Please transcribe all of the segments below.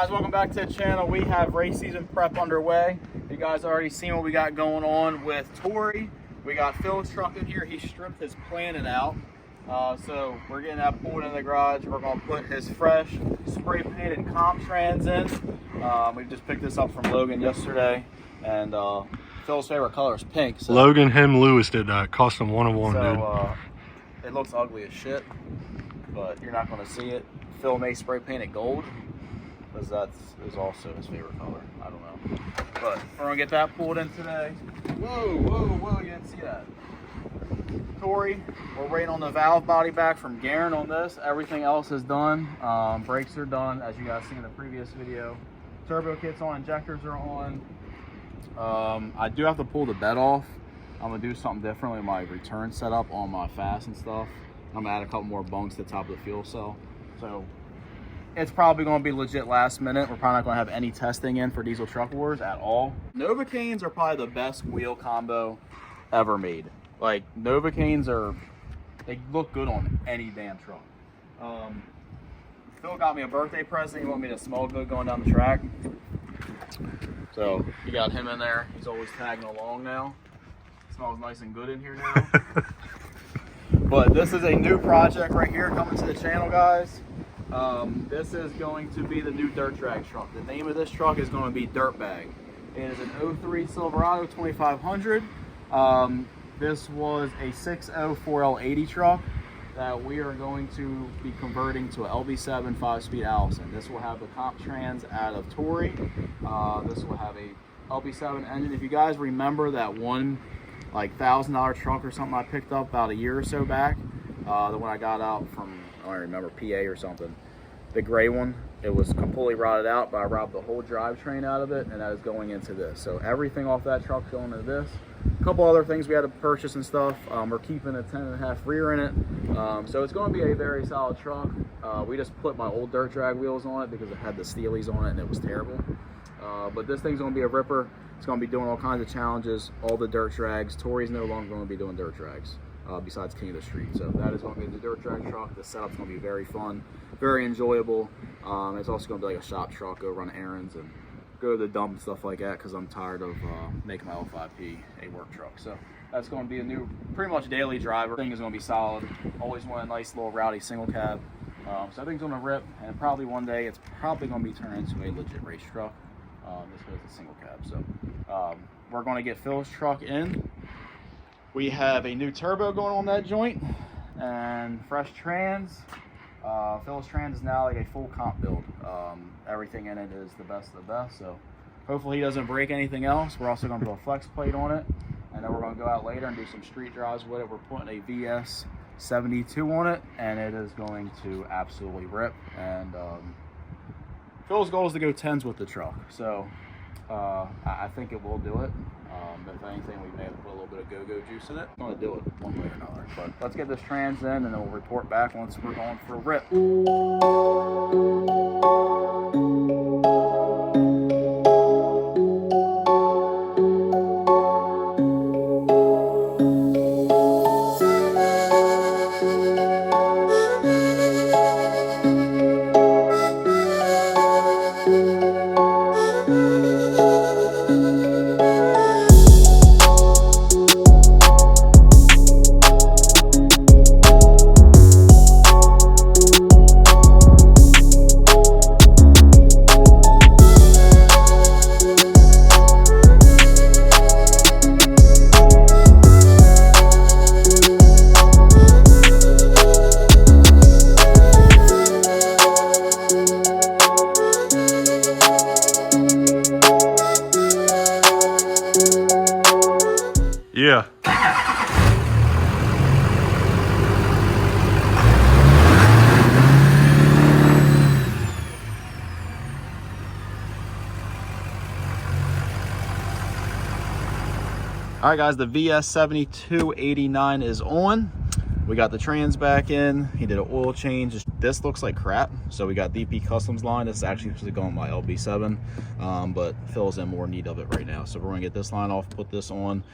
Guys, welcome back to the channel. We have race season prep underway. You guys already seen what we got going on with Tori. We got Phil's truck in here. He stripped his Planet out. So we're getting that pulled in the garage. We're going to put his fresh spray painted comp trans in. We just picked this up from Logan yesterday. And Phil's favorite color is pink. So, Logan, Lewis did that. Cost him 1 of 1, dude. It looks ugly as shit, but you're not going to see it. Phil may spray paint it gold, because that is also his favorite color. I don't know. But we're going to get that pulled in today. Whoa, you didn't see that. Tori, we're waiting on the valve body back from Garen on this. Everything else is done. Brakes are done, as you guys seen in the previous video. Turbo kit's on, injectors are on. I do have to pull the bed off. I'm going to do something different with my return setup on my fast and stuff. I'm going to add a couple more bunks to the top of the fuel cell. So it's probably going to be legit last minute. We're probably not going to have any testing in for Diesel Truck Wars at all. Novocaines are probably the best wheel combo ever made. Like, Novocaines they look good on any damn truck. Phil got me a birthday present. He wanted me to smell good going down the track. So you got him in there. He's always tagging along now. It smells nice and good in here now. But this is a new project right here coming to the channel, guys. This is going to be the new dirt drag truck. The name of this truck is going to be Dirtbag. It is an 03 Silverado 2500. This was a 6.0 4L80 truck that we are going to be converting to a LB7 5-speed Allison. This will have the comp trans out of Tori. This will have a LB7 engine. If you guys remember that one like $1,000 truck or something I picked up about a year or so back, the one I got out from, I don't remember, PA or something, the gray one, it was completely rotted out, but I robbed the whole drivetrain out of it, and that is going into this. So everything off that truck's going into this. A couple other things we had to purchase and stuff. We're keeping a 10.5 rear in it, so it's going to be a very solid truck. We just put my old dirt drag wheels on it because it had the Steelies on it and it was terrible. But this thing's going to be a ripper. It's going to be doing all kinds of challenges, all the dirt drags. Tori's no longer going to be doing dirt drags, besides King of the Street. So that is going to be the dirt drag truck. The setup's going to be very fun, very enjoyable. It's also going to be like a shop truck, go run errands and go to the dump and stuff like that, because I'm tired of making my L5P a work truck. So that's going to be a new, pretty much daily driver. Thing is going to be solid. Always want a nice little rowdy single cab. So everything's going to rip, and probably one day it's probably going to be turned into a legit race truck. This goes to single cab. So we're going to get Phil's truck in. We have a new turbo going on that joint and fresh trans. Phil's trans is now like a full comp build. Everything in it is the best of the best. So hopefully he doesn't break anything else. We're also going to put a flex plate on it, and then we're going to go out later and do some street drives with it. We're putting a VS 72 on it, and it is going to absolutely rip. And Phil's goal is to go 10s with the truck, so I think it will do it. If anything, we may have to put a little bit of go-go juice in it. I'm going to do it one way or another. But let's get this trans in, and then we'll report back once we're going for a rip. Yeah. All right, guys, the VS 7289 is on. We got the trans back in. He did an oil change. This looks like crap, so we got DP Customs line. This is actually supposed to go on my LB7, but Phil's in more need of it right now. So we're gonna get this line off, put this on.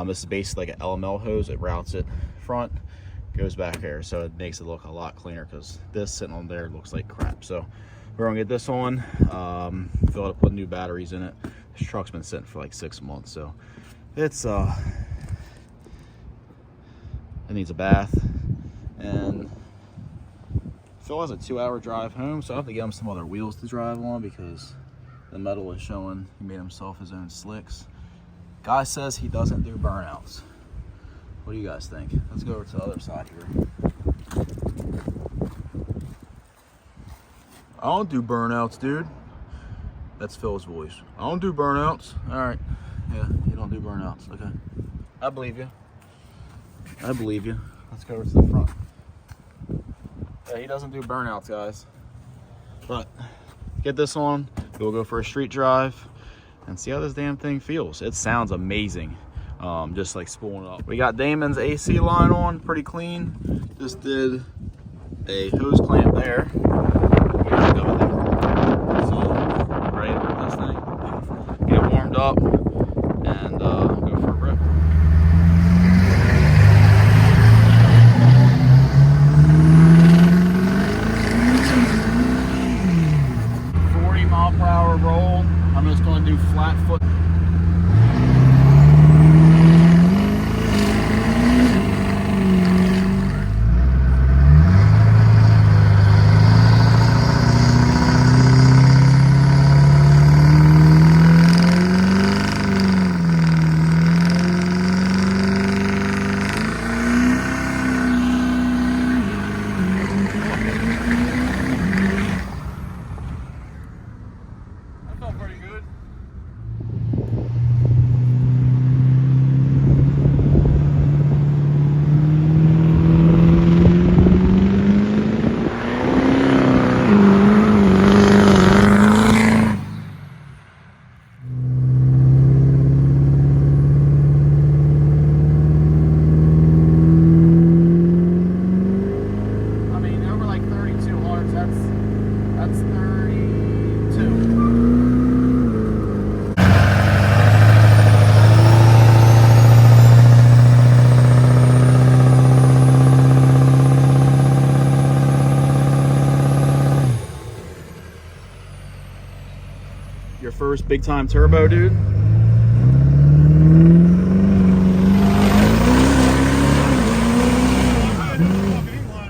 This is basically like an LML hose. It routes it front, goes back here, so it makes it look a lot cleaner, because this sitting on there looks like crap. So We're gonna get this on, fill it up with new batteries in it. This truck's been sitting for like 6 months, so it's it needs a bath. And Phil has a 2-hour drive home, so I have to get him some other wheels to drive on because the metal is showing he made himself his own slicks. Guy says he doesn't do burnouts. What do you guys think? Let's go over to the other side here. I don't do burnouts, dude. That's Phil's voice. I don't do burnouts. All right. Yeah, you don't do burnouts. Okay. I believe you. I believe you. Let's go over to the front. Yeah, he doesn't do burnouts, guys. But get this on. We'll go for a street drive and see how this damn thing feels. It sounds amazing. Just like spooling up. We got Damon's AC line on, pretty clean. Just did a hose clamp there. So, ready to rip this thing. Get it warmed up and go for a rip. Mile-per-hour roll. I'm just going to do flat foot. Your first big time turbo, dude.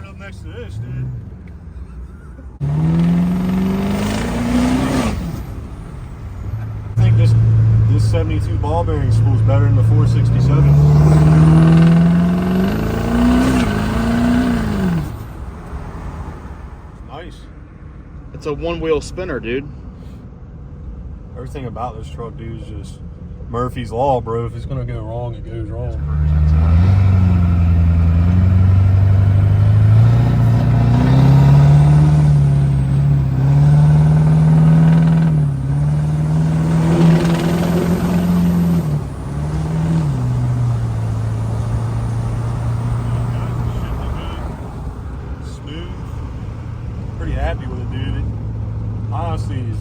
Up next to this, dude. I think this 72 ball bearing spool's better than the 467. Nice. It's a one-wheel spinner, dude. Everything about this truck, dude, is just Murphy's Law, bro. If it's gonna go wrong, it goes wrong. Smooth. Pretty happy with it, dude. It honestly is,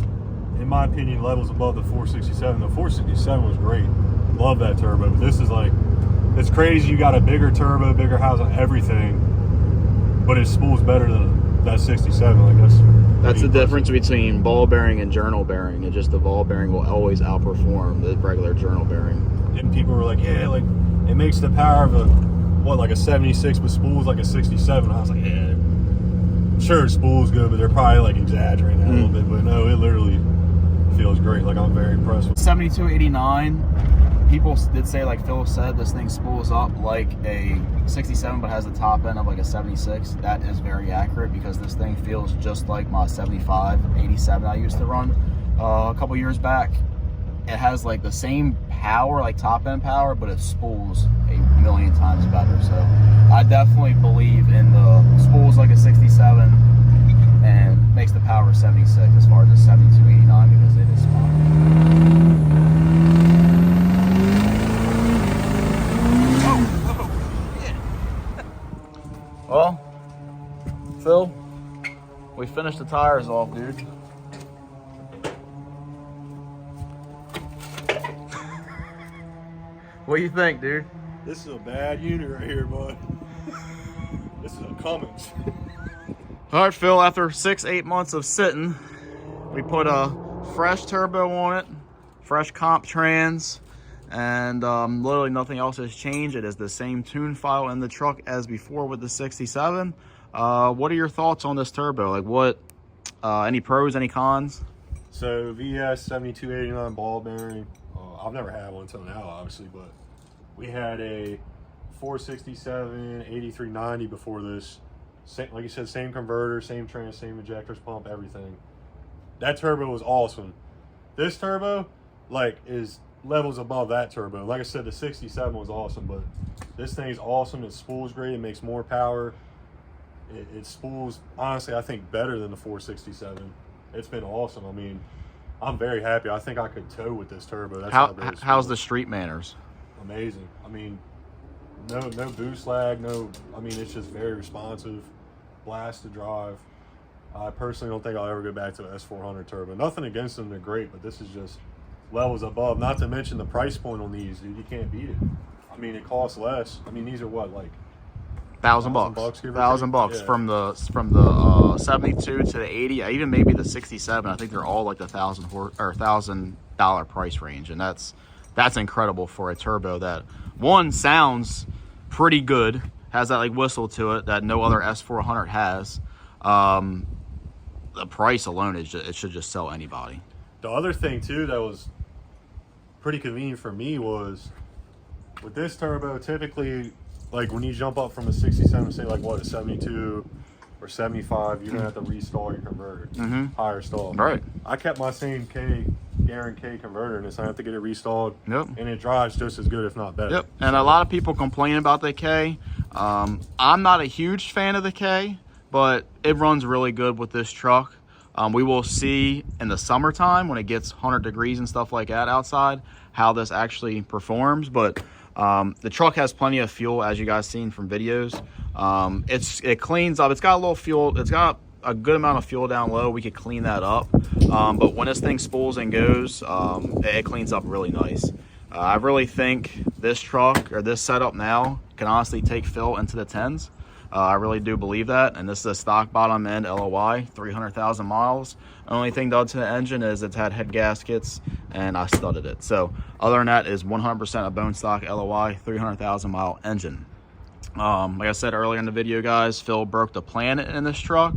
in my opinion, levels above the 467. The 467 was great. Love that turbo. But this is like, it's crazy. You got a bigger turbo, bigger housing, everything, but it spools better than that 67. Like that's the difference between ball bearing and journal bearing. And just the ball bearing will always outperform the regular journal bearing. And people were like, yeah, like it makes the power of a like a 76, but spools like a 67. I was like, yeah, sure, spool's good, but they're probably like exaggerating that a little bit. But no, it literally feels great. Like I'm very impressed with 7289. People did say, like Phil said, this thing spools up like a 67 but has the top end of like a 76. That is very accurate because this thing feels just like my 75 87 I used to run a couple years back. It has like the same power, like top end power, but it spools a million times better. So I definitely believe in the spools like a 67 and makes the power 76 as far as a 7289 because it is smart. Well, Phil, we finished the tires off, dude. What do you think, dude? This is a bad unit right here, bud. This is a Cummins. All right, Phil, after 6-8 months of sitting, We put a fresh turbo on it, fresh comp trans, and literally nothing else has changed. It is the same tune file in the truck as before with the 67. What are your thoughts on this turbo? Like, what, any pros, any cons? So VS 7289 ball bearing. I've never had one until now, obviously, but we had a 467 8390 before this. Same, like you said, same converter, same trans, same injectors, pump, everything. That turbo was awesome. This turbo, like, is levels above that turbo. Like I said, the 67 was awesome, but this thing's awesome. It spools great. It makes more power. It spools, honestly, I think better than the 467. It's been awesome. I mean, I'm very happy. I think I could tow with this turbo. That's how's the street manners? Amazing. I mean, no boost lag. No, I mean, it's just very responsive. Blast to drive. I personally don't think I'll ever go back to an S400 turbo. Nothing against them, they're great, but this is just levels above. Not to mention the price point on these, dude. You can't beat it. I mean, it costs less. I mean, these are what, like $1,000 $1,000 yeah. from the 72 to the 80, even maybe the 67. I think they're all like the $1,000 price range, and that's incredible for a turbo that one sounds pretty good, has that like whistle to it that no other S400 has. The price alone is it should just sell anybody. The other thing too that was pretty convenient for me was with this turbo, typically, like when you jump up from a 67, say like what, a 72 or 75, you're gonna have to restall your converter, higher stall. Right. I kept my same Garen K converter in this. I have to get it restalled. Yep. And it drives just as good, if not better. Yep. And a lot of people complain about the K. I'm not a huge fan of the K, but it runs really good with this truck. We will see in the summertime when it gets 100 degrees and stuff like that outside how this actually performs. But the truck has plenty of fuel, as you guys seen from videos. It cleans up. It's got a little fuel. It's got a good amount of fuel down low. We could clean that up. But when this thing spools and goes, it cleans up really nice. I really think this truck or this setup now can honestly take Phil into the 10s. I really do believe that, and this is a stock bottom end LLY, 300,000 miles. Only thing done to the engine is it's had head gaskets, and I studded it. So other than that, is 100% a bone stock LLY, 300,000 mile engine. Like I said earlier in the video, guys, Phil broke the planet in this truck,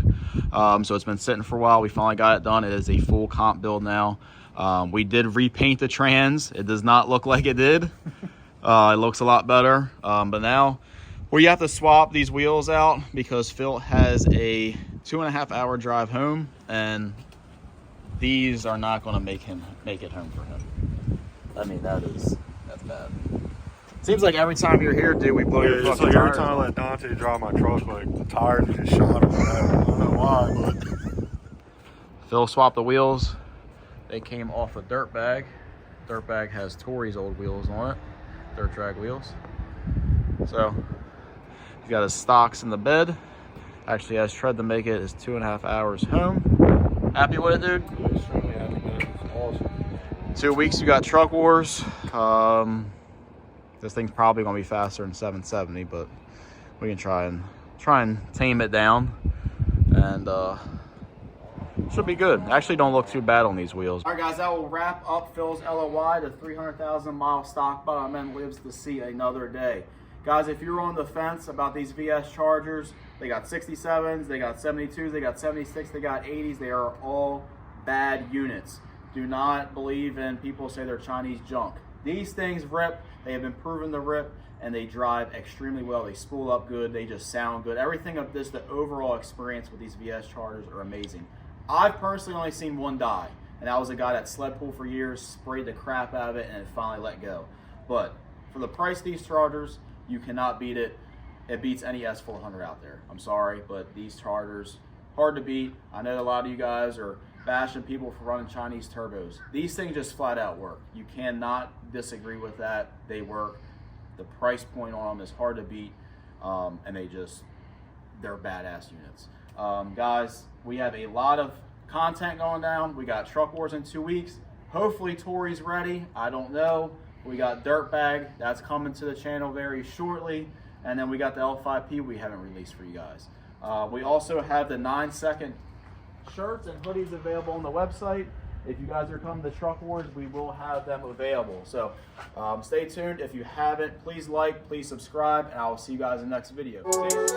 so it's been sitting for a while. We finally got it done. It is a full comp build now. We did repaint the trans. It does not look like it did. It looks a lot better, but now we have to swap these wheels out because Phil has a 2.5 hour drive home, and these are not going to make it home for him. I mean, that's bad. Seems like every time you're here, dude, we blow your fucking it's like tires. every time I let Dante drive my truck, like the tires are just shot on that. I don't know why, but Phil swapped the wheels. They came off a dirt bag. Dirt bag has Tori's old wheels on it, dirt drag wheels. So he's got his stocks in the bed. Actually has tread to make it his 2.5 hours home. Happy with it, dude? yeah, extremely happy, man. It's awesome. 2 weeks we got Truck Wars. This thing's probably gonna be faster than 770, but we can try and tame it down, and should be good. Actually don't look too bad on these wheels. All right, guys, that will wrap up Phil's LLY. The 300,000 mile stock bottom end lives to see another day. Guys, if you're on the fence about these VS Chargers, they got 67s, they got 72s, they got 76, they got 80s. They are all bad units. Do not believe in people say they're Chinese junk. These things rip. They have been proven to rip, and they drive extremely well. They spool up good. They just sound good. Everything of this, the overall experience with these VS Chargers are amazing. I've personally only seen one die, and that was a guy that sled pulled for years, sprayed the crap out of it, and it finally let go. But for the price of these Chargers, you cannot beat it. It beats any S400 out there. I'm sorry, but these Chargers, hard to beat. I know a lot of you guys are bashing people for running Chinese turbos. These things just flat out work. You cannot disagree with that. They work. The price point on them is hard to beat, and they're badass units. Guys, we have a lot of content going down. We got Truck Wars in 2 weeks. Hopefully Tori's ready. I don't know. We got Dirtbag. That's coming to the channel very shortly. And then we got the L5P we haven't released for you guys. We also have the 9-second shirts and hoodies available on the website. If you guys are coming to Truck Wars, we will have them available. So stay tuned. If you haven't, please like, please subscribe, and I will see you guys in the next video. Peace.